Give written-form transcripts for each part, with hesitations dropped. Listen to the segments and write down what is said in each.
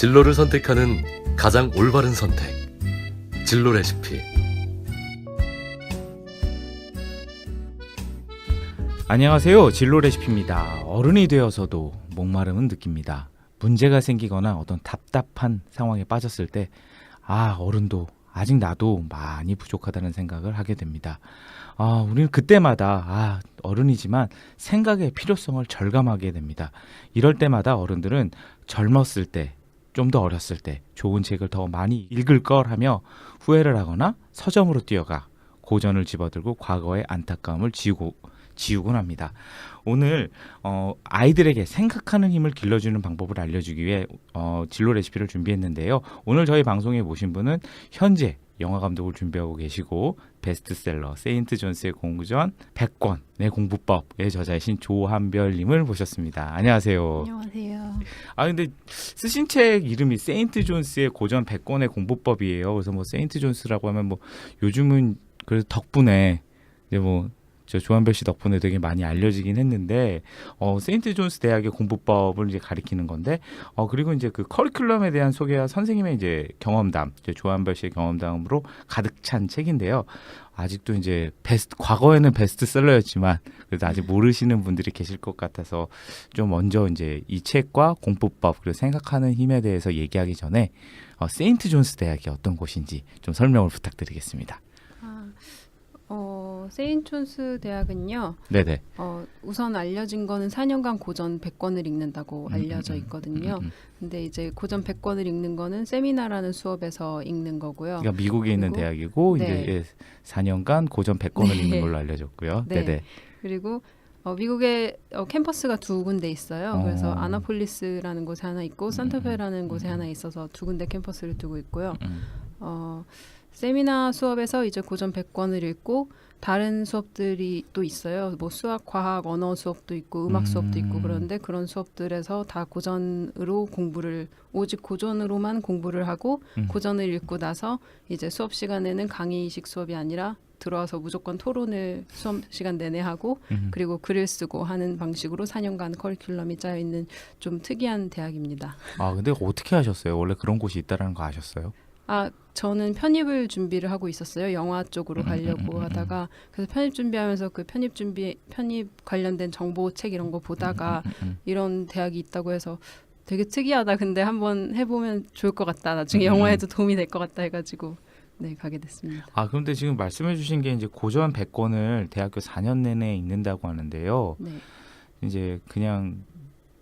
진로를 선택하는 가장 올바른 선택. 진로 레시피. 안녕하세요. 진로 레시피입니다. 어른이 되어서도 목마름은 느낍니다. 문제가 생기거나 어떤 답답한 상황에 빠졌을 때 어른도 아직 나도 많이 부족하다는 생각을 하게 됩니다. 우리는 그때마다 어른이지만 생각의 필요성을 절감하게 됩니다. 이럴 때마다 어른들은 젊었을 때, 좀 더 어렸을 때 좋은 책을 더 많이 읽을 걸 하며 후회를 하거나 서점으로 뛰어가 고전을 집어들고 과거의 안타까움을 지우곤 합니다. 오늘 아이들에게 생각하는 힘을 길러주는 방법을 알려주기 위해 진로 레시피를 준비했는데요. 오늘 저희 방송에 모신 분은 현재 영화 감독을 준비하고 계시고 베스트셀러 세인트 존스의 공전 100권의 공부법의 저자이신 조한별님을 모셨습니다. 안녕하세요. 안녕하세요. 근데 쓰신 책 이름이 세인트 존스의 고전 100권의 공부법이에요. 그래서 뭐 세인트 존스라고 하면 뭐 요즘은 그래도 덕분에 이제 저 조한별 씨 덕분에 되게 많이 알려지긴 했는데 세인트 존스 대학의 공부법을 이제 가리키는 건데 그리고 이제 그 커리큘럼에 대한 소개와 선생님의 이제 경험담, 이제 조한별 씨의 경험담으로 가득 찬 책인데요. 아직도 이제 과거에는 베스트셀러였지만 그래도 아직 모르시는 분들이 계실 것 같아서 좀 먼저 이제 이 책과 공부법 그리고 생각하는 힘에 대해서 얘기하기 전에 세인트 존스 대학이 어떤 곳인지 좀 설명을 부탁드리겠습니다. 세인트 존스 대학은요. 네네. 우선 알려진 거는 4년간 고전 100권을 읽는다고 알려져 있거든요. 근데 이제 고전 100권을 읽는 거는 세미나라는 수업에서 읽는 거고요. 그러니까 미국에 있는 대학이고 네. 이제 4년간 고전 100권을 네. 읽는 걸로 알려졌고요. 네. 네네. 그리고 미국에 캠퍼스가 두 군데 있어요. 그래서 아나폴리스라는 곳에 하나 있고 산타페라는 곳에 하나 있어서 두 군데 캠퍼스를 두고 있고요. 세미나 수업에서 이제 고전 100권을 읽고 다른 수업들이 또 있어요. 뭐 수학, 과학, 언어 수업도 있고 음악 수업도 있고 그런데 그런 수업들에서 다 고전으로 오직 고전으로만 공부를 하고 고전을 읽고 나서 이제 수업 시간에는 강의식 수업이 아니라 들어와서 무조건 토론을 수업 시간 내내 하고 그리고 글을 쓰고 하는 방식으로 4년간 커리큘럼이 짜여 있는 좀 특이한 대학입니다. 근데 어떻게 하셨어요? 원래 그런 곳이 있다라는 거 아셨어요? 저는 편입을 준비를 하고 있었어요. 영화 쪽으로 가려고 하다가 그래서 편입 준비하면서 그 편입 관련된 정보책 이런 거 보다가 이런 대학이 있다고 해서 되게 특이하다. 근데 한번 해보면 좋을 것 같다. 나중에 영화에도 도움이 될 것 같다 해가지고 네 가게 됐습니다. 그런데 지금 말씀해주신 게 이제 고전 100권을 대학교 4년 내내 읽는다고 하는데요. 네. 이제 그냥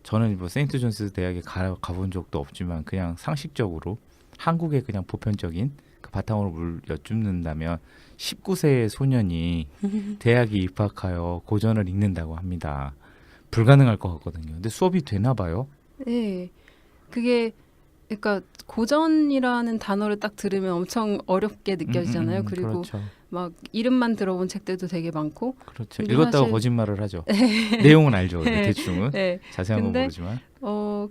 저는 뭐 세인트 존스 대학에 가본 적도 없지만 그냥 상식적으로 한국의 그냥 보편적인 그 바탕으로 여쭙는다면 19세의 소년이 대학에 입학하여 고전을 읽는다고 합니다. 불가능할 것 같거든요. 근데 수업이 되나 봐요. 네. 그게 그러니까 고전이라는 단어를 딱 들으면 엄청 어렵게 느껴지잖아요. 그리고 그렇죠. 막 이름만 들어본 책들도 되게 많고. 그렇죠. 읽었다고 거짓말을 하죠. 내용은 알죠. 대충은. 네. 자세한 건 모르지만.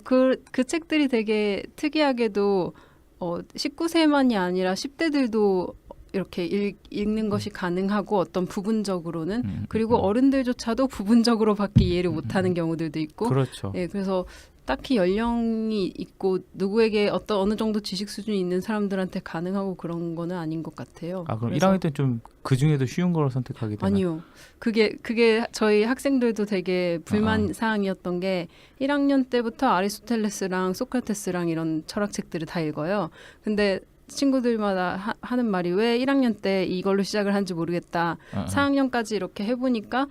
그 책들이 되게 특이하게도 19세만이 아니라 10대들도 이렇게 읽는 것이 가능하고 어떤 부분적으로는 그리고 어른들조차도 부분적으로밖에 이해를 못하는 경우들도 있고 그렇죠. 네, 그래서 딱히 연령이 있고 누구에게 어느 정도 지식 수준이 있는 사람들한테 가능하고 그런 거는 아닌 것 같아요. 그럼 1학년 때 좀 그 중에도 쉬운 걸 선택하게 되나요? 아니요. 그게 저희 학생들도 되게 불만 사항이었던 게 1학년 때부터 아리스토텔레스랑 소크라테스랑 이런 철학책들을 다 읽어요. 근데 친구들마다 하는 말이 왜 1학년 때 이걸로 시작을 한지 모르겠다. 4학년까지 이렇게 해보니까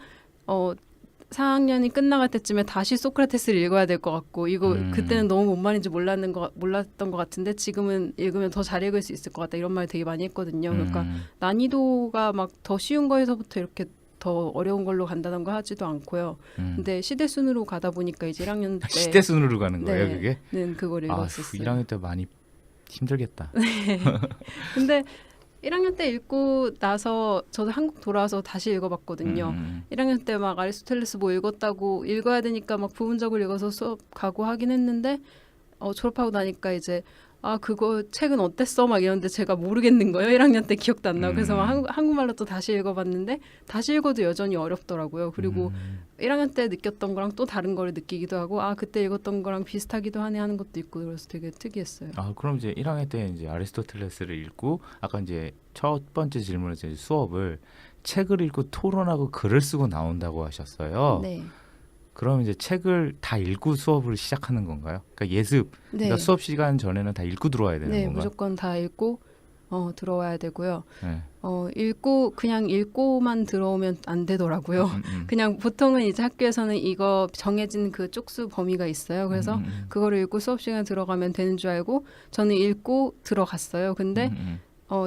4학년이 끝나갈 때쯤에 다시 소크라테스를 읽어야 될 것 같고 그때는 너무 뭔 말인지 몰랐던 것 같은데 지금은 읽으면 더 잘 읽을 수 있을 것 같다 이런 말 되게 많이 했거든요. 그러니까 난이도가 막 더 쉬운 거에서부터 이렇게 더 어려운 걸로 간다던가 하지도 않고요. 근데 시대 순으로 가다 보니까 이제 1학년 때 시대 순으로 가는 거예요, 그게? 네, 그걸 읽었었어요. 1학년 때 많이 힘들겠다. 네. 근데 1학년 때 읽고 나서 저도 한국 돌아와서 다시 읽어봤거든요. 1학년 때 막 아리스토텔레스 뭐 읽어야 되니까 막 부분적으로 읽어서 수업 가고 하긴 했는데 졸업하고 나니까 이제 아 그거 책은 어땠어? 막 이러는데 제가 모르겠는 거예요. 1학년 때 기억도 안 나고 그래서 막 한국말로 또 다시 읽어봤는데 다시 읽어도 여전히 어렵더라고요. 그리고 1학년 때 느꼈던 거랑 또 다른 걸 느끼기도 하고 아 그때 읽었던 거랑 비슷하기도 하네 하는 것도 있고 그래서 되게 특이했어요. 아, 그럼 이제 1학년 때 이제 아리스토텔레스를 읽고 아까 이제 첫 번째 질문에서 이제 수업을 책을 읽고 토론하고 글을 쓰고 나온다고 하셨어요. 네. 그럼 이제 책을 다 읽고 수업을 시작하는 건가요? 그러니까 예습, 네. 그러니까 수업 시간 전에는 다 읽고 들어와야 되는 네, 건가요? 무조건 다 읽고 들어와야 되고요. 네. 읽고 그냥 읽고만 들어오면 안 되더라고요. 그냥 보통은 이제 학교에서는 이거 정해진 그 쪽수 범위가 있어요. 그래서 그거를 읽고 수업 시간에 들어가면 되는 줄 알고 저는 읽고 들어갔어요. 근데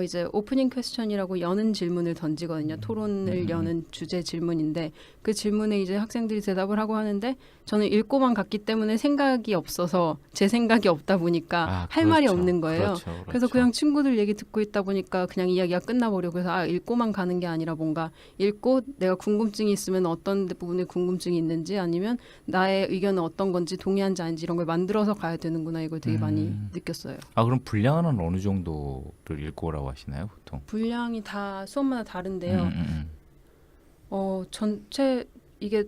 이제 오프닝 퀘스천이라고 여는 질문을 던지거든요. 토론을 여는 주제 질문인데 그 질문에 이제 학생들이 대답을 하고 하는데 저는 읽고만 갔기 때문에 생각이 없어서 제 생각이 없다 보니까 할 말이 그렇죠. 없는 거예요. 그렇죠. 그래서 그냥 친구들 얘기 듣고 있다 보니까 그냥 이야기가 끝나버리고 그래서 읽고만 가는 게 아니라 뭔가 읽고 내가 궁금증이 있으면 어떤 부분에 궁금증이 있는지 아니면 나의 의견은 어떤 건지 동의한지 아닌지 이런 걸 만들어서 가야 되는구나 이걸 되게 많이 느꼈어요. 아, 그럼 분량은 어느 정도를 읽고 오라고 하시나요, 보통? 분량이 다 수업마다 다른데요. 전체 이게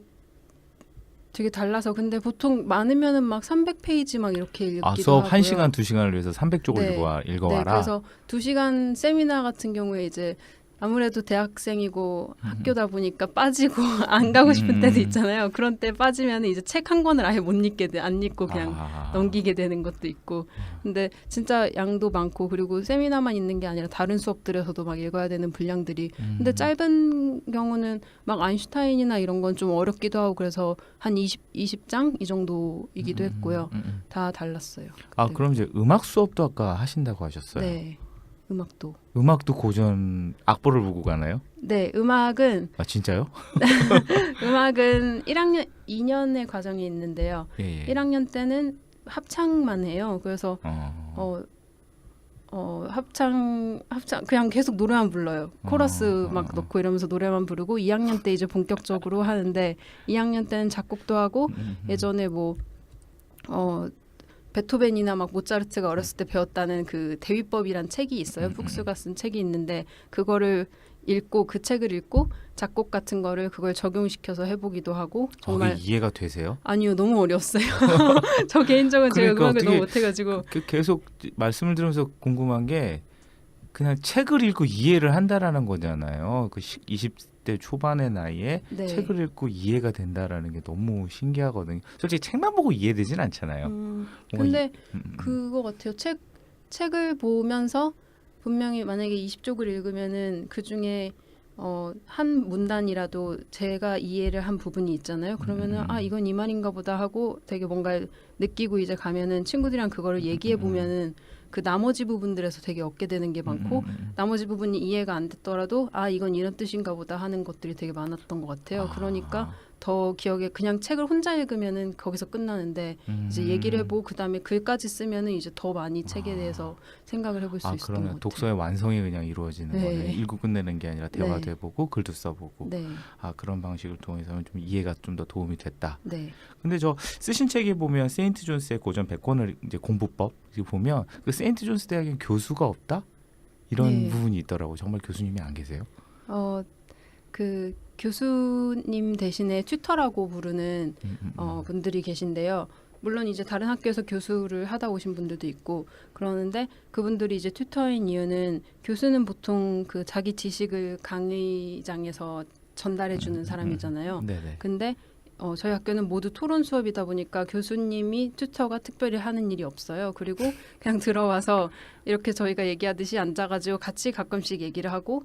되게 달라서 근데 보통 많으면은 막 300페이지 막 이렇게 읽기도 아, 수업 하고요. 1시간, 2시간을 위해서 300쪽을 네. 읽어와라. 네, 그래서 2시간 세미나 같은 경우에 이제 아무래도 대학생이고 학교다 보니까 빠지고 안 가고 싶은 때도 있잖아요. 그런 때 빠지면 이제 책 한 권을 아예 못 읽게 돼. 안 읽고 그냥 넘기게 되는 것도 있고. 근데 진짜 양도 많고 그리고 세미나만 있는 게 아니라 다른 수업들에서도 막 읽어야 되는 분량들이. 근데 짧은 경우는 막 아인슈타인이나 이런 건 좀 어렵기도 하고 그래서 한 20장 이 정도이기도 했고요. 다 달랐어요. 아, 네. 그럼 이제 음악 수업도 아까 하신다고 하셨어요. 네. 음악도. 음악도 고전 악보를 보고 가나요? 네, 음악은 아, 진짜요? 1학년 2년의 과정이 있는데요. 예. 1학년 때는 합창만 해요. 그래서 합창 그냥 계속 노래만 불러요. 코러스 막 넣고 이러면서 노래만 부르고 2학년 때 이제 본격적으로 하는데 2학년 때는 작곡도 하고 예전에 뭐 베토벤이나 막 모차르트가 어렸을 때 배웠다는 그 대위법이란 책이 있어요. 푹스가 쓴 책이 있는데 그거를 읽고 그 책을 읽고 작곡 같은 거를 그걸 적용시켜서 해보기도 하고 정말 이해가 되세요? 아니요 너무 어려웠어요. 저 개인적으로 제가 그러니까 음악을 너무 못해가지고 계속 말씀을 들으면서 궁금한 게 그냥 책을 읽고 이해를 한다라는 거잖아요. 그 20대 초반의 나이에 네. 책을 읽고 이해가 된다라는 게 너무 신기하거든요. 솔직히 책만 보고 이해되진 않잖아요. 근데 그거 같아요. 책을 보면서 분명히 만약에 20쪽을 읽으면은 그 중에 한 문단이라도 제가 이해를 한 부분이 있잖아요. 그러면은 아 이건 이 말인가 보다 하고 되게 뭔가 느끼고 이제 가면은 친구들이랑 그거를 얘기해 보면은 그 나머지 부분들에서 되게 얻게 되는 게 많고 나머지 부분이 이해가 안 됐더라도 아 이건 이런 뜻인가 보다 하는 것들이 되게 많았던 것 같아요. 그러니까 더 기억에 그냥 책을 혼자 읽으면은 거기서 끝나는데 이제 얘기를 해보고 그다음에 글까지 쓰면은 이제 더 많이 책에 대해서 생각을 해볼 수 있었던 것 그러면 같아요. 독서의 완성이 그냥 이루어지는 네. 거네. 읽고 끝내는 게 아니라 대화도 네. 해보고 글도 써보고. 네, 그런 방식을 통해서는 좀 이해가 좀 더 도움이 됐다. 네. 근데 저 쓰신 책에 보면 세인트 존스의 고전 100권을 이제 공부법 보면 그 세인트 존스 대학엔 교수가 없다 이런 네. 부분이 있더라고. 정말 교수님이 안 계세요? 그 교수님 대신에 튜터라고 부르는 분들이 계신데요. 물론 이제 다른 학교에서 교수를 하다 오신 분들도 있고 그러는데 그분들이 이제 튜터인 이유는 교수는 보통 그 자기 지식을 강의장에서 전달해 주는 사람이잖아요. 네네. 근데 저희 학교는 모두 토론 수업이다 보니까 교수님이 튜터가 특별히 하는 일이 없어요. 그리고 그냥 들어와서 이렇게 저희가 얘기하듯이 앉아가지고 같이 가끔씩 얘기를 하고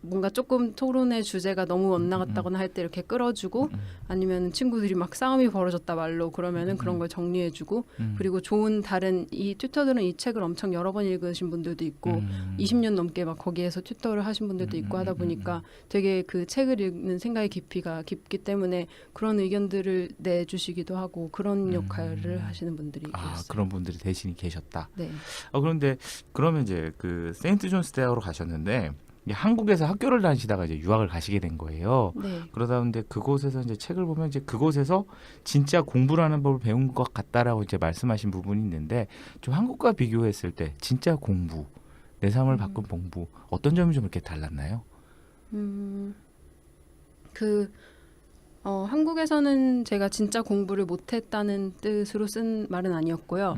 뭔가 조금 토론의 주제가 너무 엇나갔다거나 할 때 이렇게 끌어주고 아니면 친구들이 막 싸움이 벌어졌다 말로 그러면은 그런 걸 정리해주고 그리고 좋은 다른 이 튜터들은 이 책을 엄청 여러 번 읽으신 분들도 있고 20년 넘게 막 거기에서 튜터를 하신 분들도 있고 하다 보니까 되게 그 책을 읽는 생각의 깊이가 깊기 때문에 그런 의견들을 내주시기도 하고 그런 역할을 하시는 분들이 계셨어요. 그런 분들이 대신이 계셨다. 네. 그런데 그러면 이제 그 세인트 존스 대학으로 가셨는데 이제 한국에서 학교를 다니시다가 이제 유학을 가시게 된 거예요. 네. 그러다 보는데 그곳에서 이제 책을 보면 이제 그곳에서 진짜 공부라는 법을 배운 것 같다라고 이제 말씀하신 부분이 있는데 좀 한국과 비교했을 때 진짜 공부, 내 삶을 바꾼 공부 어떤 점이 좀 이렇게 달랐나요? 그 한국에서는 제가 진짜 공부를 못했다는 뜻으로 쓴 말은 아니었고요.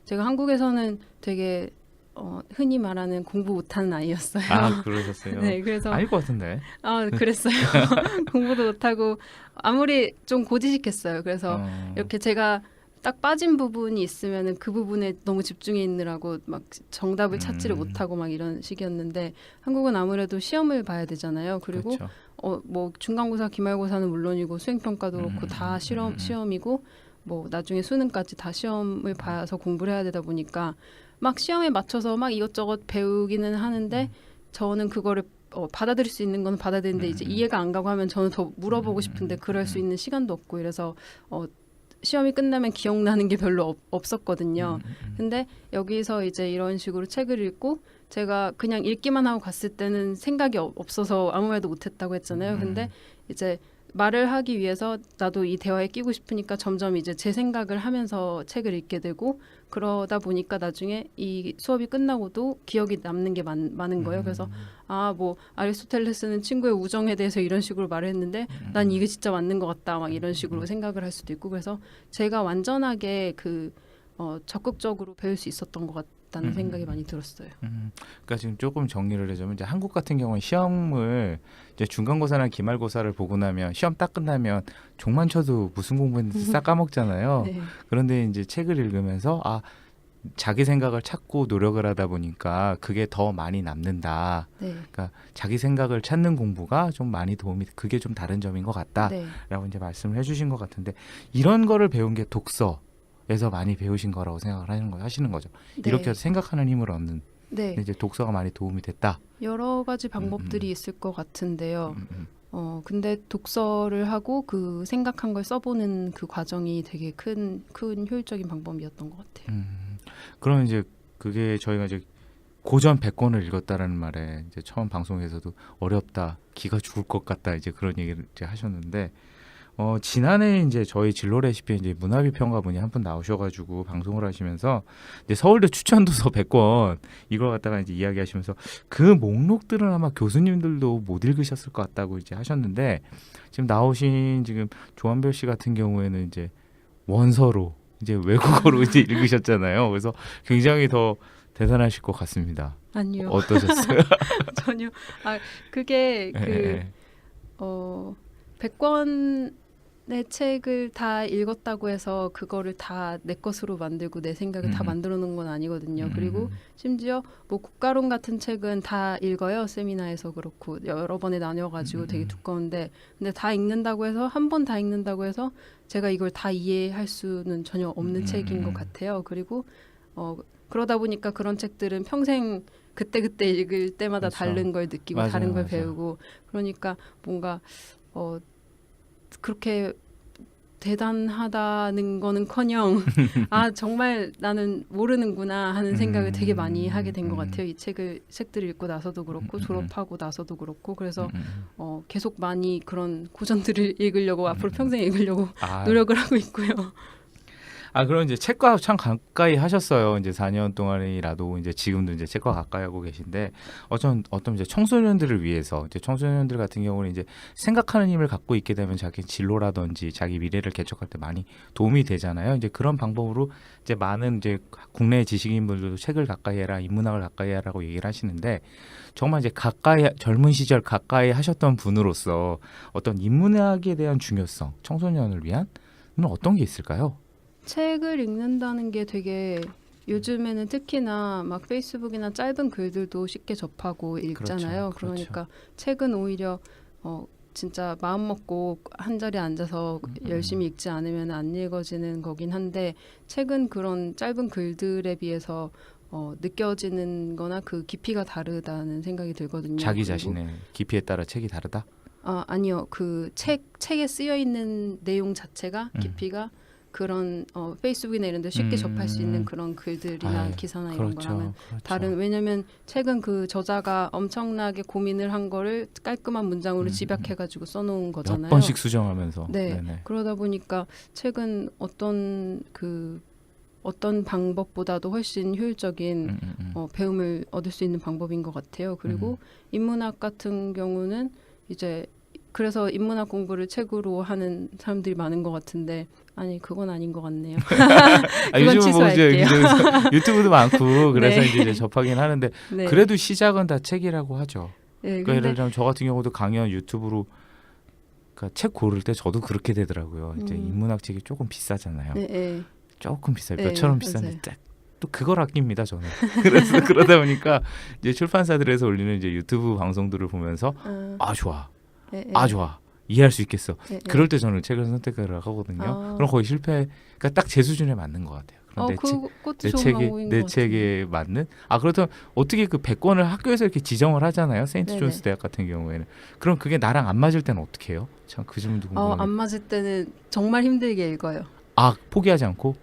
제가 한국에서는 되게 흔히 말하는 공부 못하는 아이였어요. 아 그러셨어요? 네, 그래서 아닐 것 같은데. 그랬어요. 공부도 못하고 아무리 좀 고지식했어요. 그래서 이렇게 제가 딱 빠진 부분이 있으면은 그 부분에 너무 집중해 있느라고 막 정답을 찾지를 못하고 막 이런 식이었는데 한국은 아무래도 시험을 봐야 되잖아요. 그리고 그렇죠. 뭐 중간고사, 기말고사는 물론이고 수행평가도 그렇고 다 시험이고 뭐 나중에 수능까지 다 시험을 봐서 공부를 해야 되다 보니까 막 시험에 맞춰서 막 이것저것 배우기는 하는데 저는 그거를 받아들일 수 있는 건 받아들이는데 이제 이해가 안 가고 하면 저는 더 물어보고 싶은데 그럴 수 있는 시간도 없고 이래서 시험이 끝나면 기억나는 게 별로 없었거든요. 근데 여기서 이제 이런 식으로 책을 읽고 제가 그냥 읽기만 하고 갔을 때는 생각이 없어서 아무 말도 못했다고 했잖아요. 근데 이제 말을 하기 위해서 나도 이 대화에 끼고 싶으니까 점점 이제 제 생각을 하면서 책을 읽게 되고 그러다 보니까 나중에 이 수업이 끝나고도 기억이 남는 게 많은 거예요. 그래서 뭐 아리스토텔레스는 친구의 우정에 대해서 이런 식으로 말을 했는데 난 이게 진짜 맞는 것 같다 막 이런 식으로 생각을 할 수도 있고 그래서 제가 완전하게 적극적으로 배울 수 있었던 것 같다는 생각이 많이 들었어요. 그러니까 지금 조금 정리를 해주면 이제 한국 같은 경우는 시험을 이제 중간고사나 기말고사를 보고 나면 시험 딱 끝나면 종만 쳐도 무슨 공부했는지 싹 까먹잖아요. 네. 그런데 이제 책을 읽으면서 자기 생각을 찾고 노력을 하다 보니까 그게 더 많이 남는다. 네. 그러니까 자기 생각을 찾는 공부가 좀 많이 그게 좀 다른 점인 것 같다라고 네. 이제 말씀을 해주신 것 같은데 이런 거를 배운 게 독서에서 많이 배우신 거라고 생각을 하시는 거죠. 네. 이렇게 해서 생각하는 힘을 얻는. 네. 근데 이제 독서가 많이 도움이 됐다. 여러 가지 방법들이 있을 것 같은데요. 근데 독서를 하고 그 생각한 걸 써보는 그 과정이 되게 큰 효율적인 방법이었던 것 같아요. 그럼 이제 그게 저희가 이제 고전 100권을 읽었다라는 말에 이제 처음 방송에서도 어렵다, 기가 죽을 것 같다 이제 그런 얘기를 이제 하셨는데 지난해 이제 저희 진로 레시피에 이제 문화비 평가분이 한 분 나오셔가지고 방송을 하시면서 이제 서울대 추천도서 100권 이걸 갖다가 이제 이야기하시면서 그 목록들은 아마 교수님들도 못 읽으셨을 것 같다고 이제 하셨는데 지금 나오신 지금 조한별 씨 같은 경우에는 이제 원서로 이제 외국어로 이제 읽으셨잖아요. 그래서 굉장히 더 대단하실 것 같습니다. 아니요. 어떠셨어요? 전혀. 그게 네. 100권의 책을 다 읽었다고 해서 그거를 다 내 것으로 만들고 내 생각을 다 만들어 놓은 건 아니거든요. 그리고 심지어 뭐 국가론 같은 책은 다 읽어요. 세미나에서 그렇고 여러 번에 나뉘어가지고 되게 두꺼운데 근데 다 읽는다고 해서 한 번 다 읽는다고 해서 제가 이걸 다 이해할 수는 전혀 없는 책인 것 같아요. 그리고 그러다 보니까 그런 책들은 평생 그때그때 읽을 때마다 그렇죠. 다른 걸 느끼고 맞아요, 다른 걸 맞아요. 배우고 그러니까 뭔가 그렇게 대단하다는 거는커녕 정말 나는 모르는구나 하는 생각을 되게 많이 하게 된 것 같아요. 이 책들을 읽고 나서도 그렇고 졸업하고 나서도 그렇고 그래서 계속 많이 그런 고전들을 읽으려고 앞으로 평생 읽으려고 노력을 하고 있고요. 그럼 이제 책과 참 가까이 하셨어요. 이제 4년 동안이라도 이제 지금도 이제 책과 가까이 하고 계신데 어떤 이제 청소년들을 위해서 이제 청소년들 같은 경우는 이제 생각하는 힘을 갖고 있게 되면 자기 진로라든지 자기 미래를 개척할 때 많이 도움이 되잖아요. 이제 그런 방법으로 이제 많은 이제 국내 지식인분들도 책을 가까이 해라, 인문학을 가까이 하라고 얘기를 하시는데 정말 이제 젊은 시절 가까이 하셨던 분으로서 어떤 인문학에 대한 중요성, 청소년을 위한 어떤 게 있을까요? 책을 읽는다는 게 되게 요즘에는 특히나 막 페이스북이나 짧은 글들도 쉽게 접하고 읽잖아요. 그렇죠. 그러니까 책은 오히려 진짜 마음 먹고 한 자리에 앉아서 열심히 읽지 않으면 안 읽어지는 거긴 한데 책은 그런 짧은 글들에 비해서 느껴지는 거나 그 깊이가 다르다는 생각이 들거든요. 자기 자신의 깊이에 따라 책이 다르다? 아니요. 그 책에 쓰여 있는 내용 자체가 깊이가 그런 페이스북이나 이런 데 쉽게 접할 수 있는 그런 글들이나 아유, 기사나 이런 그렇죠. 거랑은 그렇죠. 다른 왜냐면 책은 그 저자가 엄청나게 고민을 한 거를 깔끔한 문장으로 집약해가지고 써놓은 거잖아요. 몇 번씩 수정하면서. 네. 네네. 그러다 보니까 책은 어떤 방법보다도 훨씬 효율적인 배움을 얻을 수 있는 방법인 것 같아요. 그리고 인문학 같은 경우는 이제 그래서 인문학 공부를 책으로 하는 사람들이 많은 것 같은데 아니 그건 아닌 것 같네요. 그건 요즘은 뭐 이제 취소할게요. 유튜브도 많고 그래서 네. 이제 접하긴 하는데 네. 그래도 시작은 다 책이라고 하죠. 네, 그러니까 예를 근데 들면 저 같은 경우도 강연 유튜브로 그러니까 책 고를 때 저도 그렇게 되더라고요. 이제 인문학 책이 조금 비싸잖아요. 네, 네. 조금 비싸요. 네, 몇천 원 맞아요. 비싼데 또 그걸 아낍니다 저는. 그래서 그러다 보니까 이제 출판사들에서 올리는 이제 유튜브 방송들을 보면서 아 좋아, 네, 네. 아 좋아. 이해할 수 있겠어. 네, 네. 그럴 때 저는 책을 선택을 하거든요. 그럼 거의 실패. 그러니까 딱 제 수준에 맞는 것 같아요. 그럼 그것도 내 좋은 책에 방법인 내 것 책에 맞는. 그렇다면 어떻게 그 100권을 학교에서 이렇게 지정을 하잖아요. 세인트 네네. 존스 대학 같은 경우에는. 그럼 그게 나랑 안 맞을 때는 어떻게 해요? 참 그 질문도 같아요. 궁금해요. 안 맞을 때는 정말 힘들게 읽어요. 포기하지 않고.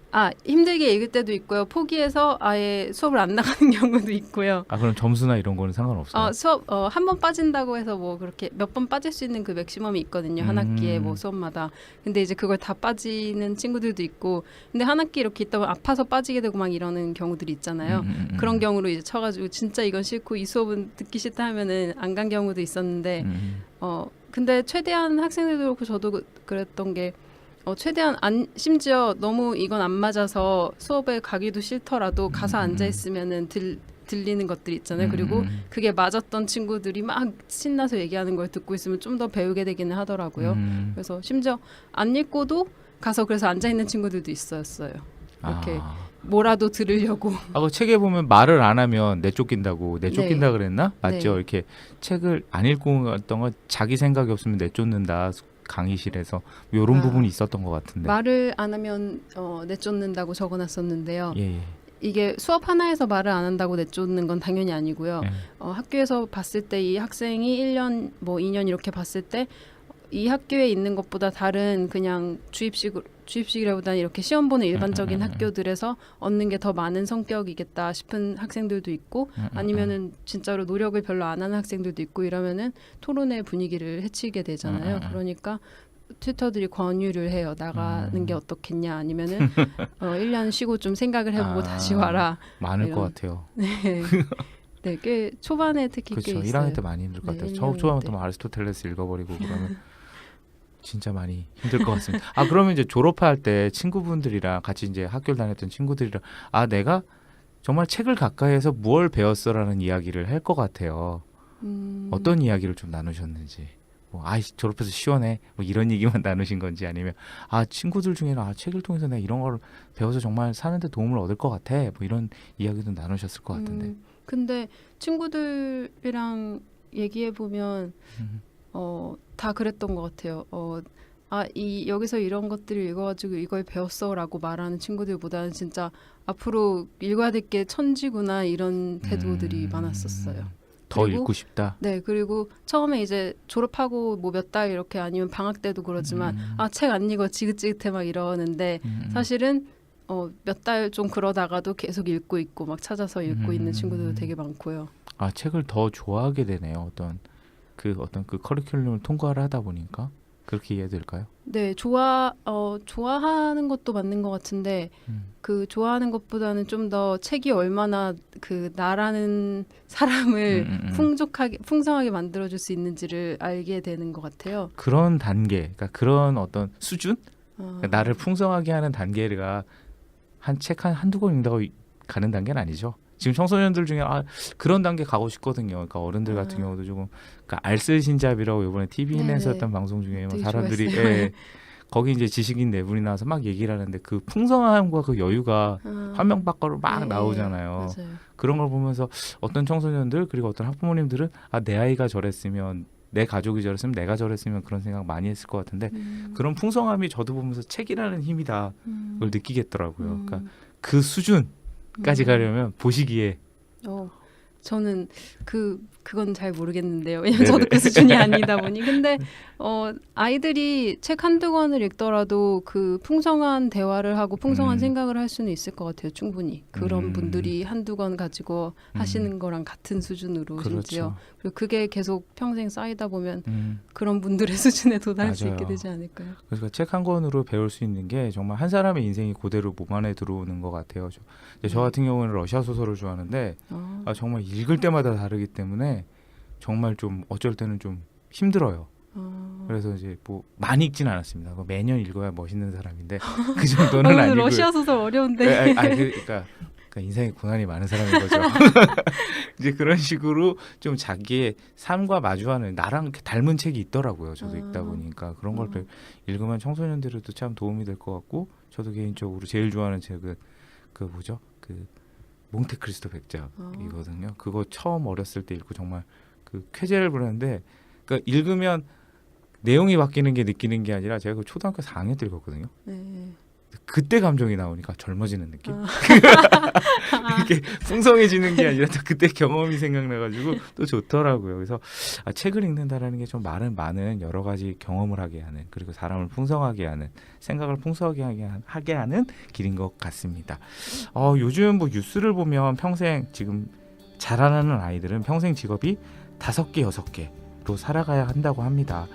힘들게 읽을 때도 있고요. 포기해서 아예 수업을 안 나가는 경우도 있고요. 그럼 점수나 이런 거는 상관없어요. 수업 한 번 빠진다고 해서 뭐 그렇게 몇 번 빠질 수 있는 그 맥시멈이 있거든요. 한 학기에 뭐 수업마다. 근데 이제 그걸 다 빠지는 친구들도 있고, 근데 한 학기 이렇게 있다 보면 아파서 빠지게 되고 막 이러는 경우들이 있잖아요. 그런 경우로 이제 쳐가지고 진짜 이건 싫고 이 수업은 듣기 싫다 하면은 안 간 경우도 있었는데, 근데 최대한 학생들도 그렇고 저도 그랬던 게. 최대한 심지어 너무 이건 안 맞아서 수업에 가기도 싫더라도 가서 앉아 있으면은 들리는 것들이 있잖아요. 그리고 그게 맞았던 친구들이 막 신나서 얘기하는 걸 듣고 있으면 좀 더 배우게 되기는 하더라고요. 그래서 심지어 안 읽고도 가서 그래서 앉아 있는 친구들도 있었어요. 이렇게 뭐라도 들으려고. 그 책에 보면 말을 안 하면 내쫓긴다고 내쫓긴다 네. 그랬나? 맞죠? 네. 이렇게 책을 안 읽고 갔던 건 자기 생각이 없으면 내쫓는다. 강의실에서 이런 부분이 있었던 것 같은데. 말을 안 하면 내쫓는다고 적어놨었는데요. 예. 이게 수업 하나에서 말을 안 한다고 내쫓는 건 당연히 아니고요. 예. 학교에서 봤을 때 이 학생이 1년, 뭐 2년 이렇게 봤을 때 이 학교에 있는 것보다 다른 그냥 주입식이라보다는 이렇게 시험 보는 일반적인 학교들에서 얻는 게 더 많은 성격이겠다 싶은 학생들도 있고 아니면은 진짜로 노력을 별로 안 하는 학생들도 있고 이러면은 토론의 분위기를 해치게 되잖아요. 그러니까 튜터들이 권유를 해요. 나가는 게 어떻겠냐 아니면은 1년 쉬고 좀 생각을 해보고 다시 와라. 많을 이런. 것 같아요. 네, 꽤 초반에 특히 그렇죠. 꽤 있어요. 1학년 때 많이 힘들 것 네, 같아요. 1, 초반부터 2학년 때. 아리스토텔레스 읽어버리고 그러면 진짜 많이 힘들 것 같습니다. 그러면 이제 졸업할 때 친구분들이랑 같이 이제 학교를 다녔던 친구들이랑 내가 정말 책을 가까이에서 무얼 배웠어라는 이야기를 할 것 같아요. 어떤 이야기를 좀 나누셨는지. 졸업해서 시원해. 뭐 이런 얘기만 나누신 건지 아니면 친구들 중에는 책을 통해서 내가 이런 걸 배워서 정말 사는데 도움을 얻을 것 같아. 뭐 이런 이야기도 나누셨을 것 같은데. 근데 친구들이랑 얘기해 보면 다 그랬던 것 같아요. 여기서 이런 것들을 읽어가지고 이걸 배웠어라고 말하는 친구들보다는 진짜 앞으로 읽어야 될 게 천지구나 이런 태도들이 많았었어요. 더 그리고, 읽고 싶다. 네, 그리고 처음에 이제 졸업하고 뭐 몇 달 이렇게 아니면 방학 때도 그러지만 책 안 읽어 지긋지긋해 막 이러는데 사실은 몇 달 좀 그러다가도 계속 읽고 있고 막 찾아서 읽고 있는 친구들도 되게 많고요. 책을 더 좋아하게 되네요. 어떤 그 커리큘럼을 통과를 하다 보니까 그렇게 이해될까요? 네, 좋아하는 것도 맞는 것 같은데 그 좋아하는 것보다는 좀 더 책이 얼마나 그 나라는 사람을 풍성하게 만들어줄 수 있는지를 알게 되는 것 같아요. 그런 단계, 그러니까 그런 어떤 수준, 그러니까 나를 풍성하게 하는 단계가 한 책 한두 권 읽다가 가는 단계는 아니죠. 지금 청소년들 중에 그런 단계 가고 싶거든요. 그러니까 어른들 같은 경우도 조금 알쓸신잡이라고 이번에 TVN에서 했던 방송 중에 사람들이 거기 이제 지식인 네 분이 나와서 막 얘기를 하는데 그 풍성함과 그 여유가 화면 밖으로 막 나오잖아요. 맞아요. 그런 걸 보면서 어떤 청소년들 그리고 어떤 학부모님들은 내 아이가 저랬으면 내 가족이 저랬으면 내가 저랬으면 그런 생각 많이 했을 것 같은데 그런 풍성함이 저도 보면서 책이라는 힘이다 그걸 느끼겠더라고요. 그러니까 그 수준까지 가려면 보시기에 저는 그건 잘 모르겠는데요. 왜냐면 저도 그 수준이 아니다 보니. 근데 아이들이 책 한두 권을 읽더라도 그 풍성한 대화를 하고 풍성한 생각을 할 수는 있을 것 같아요. 충분히. 그런 분들이 한두 권 가지고 하시는 거랑 같은 수준으로 심지어. 그렇죠. 그리고 그게 계속 평생 쌓이다 보면 그런 분들의 수준에 도달할 수 맞아요. 있게 되지 않을까요? 그러니까 책 한 권으로 배울 수 있는 게 정말 한 사람의 인생이 그대로 몸 안에 들어오는 것 같아요. 저 같은 경우는 러시아 소설을 좋아하는데 정말 읽을 때마다 다르기 때문에 정말 좀 어쩔 때는 좀 힘들어요. 그래서 이제 뭐 많이 읽진 않았습니다. 매년 읽어야 멋있는 사람인데 그 정도는 아니고. 러시아 소설 어려운데. 그러니까 인생에 고난이 많은 사람인 거죠. 이제 그런 식으로 좀 자기의 삶과 마주하는 나랑 이렇게 닮은 책이 있더라고요. 저도 읽다 보니까 그런 걸 읽으면 청소년들에도 참 도움이 될 것 같고, 저도 개인적으로 제일 좋아하는 책은 그 몽테크리스토 백작이거든요. 그거 처음 어렸을 때 읽고 정말 그 쾌재를 부렸는데, 그러니까 읽으면 내용이 바뀌는 게 느끼는 게 아니라 제가 그 초등학교 4학년 때 읽었거든요. 네. 그때 감정이 나오니까 젊어지는 느낌. 이게 풍성해지는 게 아니라 또 그때 경험이 생각나가지고 또 좋더라고요. 그래서 책을 읽는다라는 게 좀 많은 여러 가지 경험을 하게 하는, 그리고 사람을 풍성하게 하는, 생각을 풍성하게 하게 하는 길인 것 같습니다. 요즘 뭐 뉴스를 보면 평생 지금 자라나는 아이들은 평생 직업이 5개, 6개로 살아가야 한다고 합니다.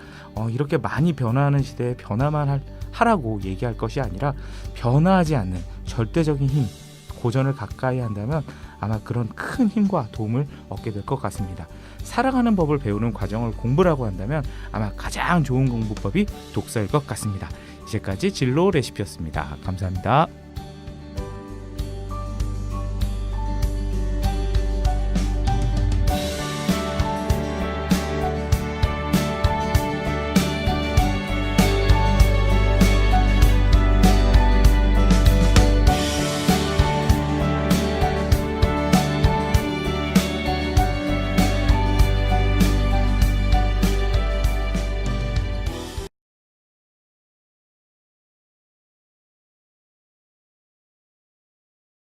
이렇게 많이 변화하는 시대에 변화만 하라고 얘기할 것이 아니라 변화하지 않는 절대적인 힘, 고전을 가까이 한다면 아마 그런 큰 힘과 도움을 얻게 될 것 같습니다. 살아가는 법을 배우는 과정을 공부라고 한다면 아마 가장 좋은 공부법이 독서일 것 같습니다. 이제까지 진로 레시피였습니다. 감사합니다.